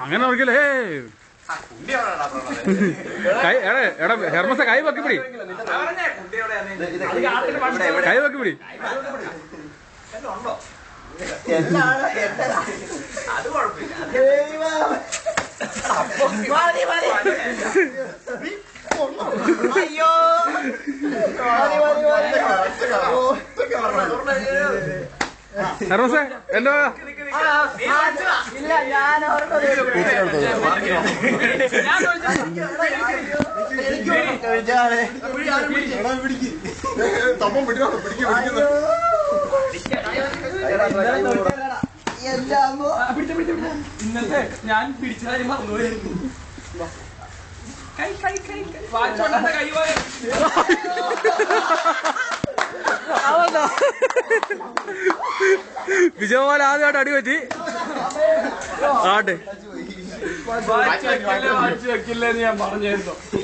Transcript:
അങ്ങനെ നോക്കിയല്ലേ എടാ ഹെർമസ കൈ വെക്കി പിടി, കൈ വെക്കി പിടി. അത് കുഴപ്പമില്ല. അയ്യോ ഹെർമസേ എന്റെ ഇല്ല, ഞാൻ ഇന്നത്തെ ഞാൻ പിടിച്ച കാര്യം മറന്നുപോയിരുന്നു. കൈ കൈ കൈ വാച്ചോണ്ട കൈ പോയ വിജയപോലെ ആദ്യമായിട്ട് അടി പറ്റി. ആട്ടെ വാച്ച് വെക്കില്ലെന്ന് ഞാൻ പറഞ്ഞായിരുന്നു.